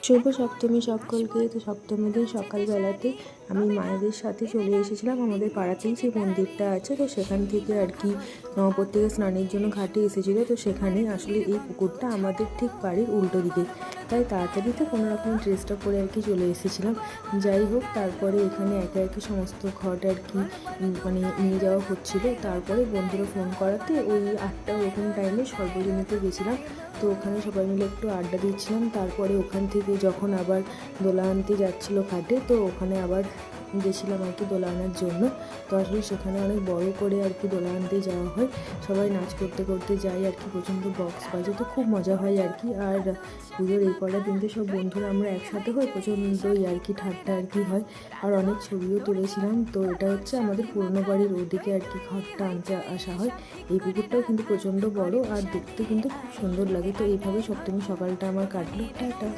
শুভ সপ্তমী সকলকে। তো সপ্তমীর দিন সকালবেলাতে আমি মায়েদের সাথে চলে এসেছিলাম, আমাদের পাড়াতেই যে মন্দিরটা আছে, তো সেখান থেকে আর কি প্রত্যেকে স্নানের জন্য ঘাটে এসেছিলো। তো সেখানে আসলে এই পুকুরটা আমাদের ঠিক বাড়ির উল্টো দিকে, তাই তাড়াতাড়িতে কোনো রকম ড্রেসটা পরে আর কি চলে এসেছিলাম। যাই হোক, তারপরে এখানে একে একে সমস্ত ঘট আর কি মানে নিয়ে যাওয়া হচ্ছিলো। তারপরে বন্ধুরা ফোন করাতে ওই 8টা ওরকম টাইমে সর্বজনীতে গেছিলাম। তো ওখানে সবাই মিলে একটু আড্ডা দিচ্ছিলাম। তারপরে ওখান থেকে যখন আবার দোলা আনতে যাচ্ছিলো ঘাটে, তো ওখানে আবার গেছিলাম আর কি দোলা আনার জন্য। তো আসলে সেখানে অনেক বড় করে আর কি দোলা আনতে যাওয়া হয়, সবাই নাচ করতে করতে যাই আর কি, প্রচণ্ড বক্স বাজে, তো খুব মজা হয় আর কি। আর পুজোর এই কটা দিন তো সব বন্ধুরা আমরা একসাথে হই, প্রচণ্ডই আর কি ঠাট্টা আর কি হয়, আর অনেক ছবিও তুলেছিলাম। তো এটা হচ্ছে আমাদের পুরনো বাড়ির ওদিকে আর কি ঘরটা আনতে আসা হয়। এই পুকুরটাও কিন্তু প্রচণ্ড বড় আর দেখতে কিন্তু খুব সুন্দর লাগে। তো এইভাবে সপ্তমী সকালটা আমার কাটলো। টাটা।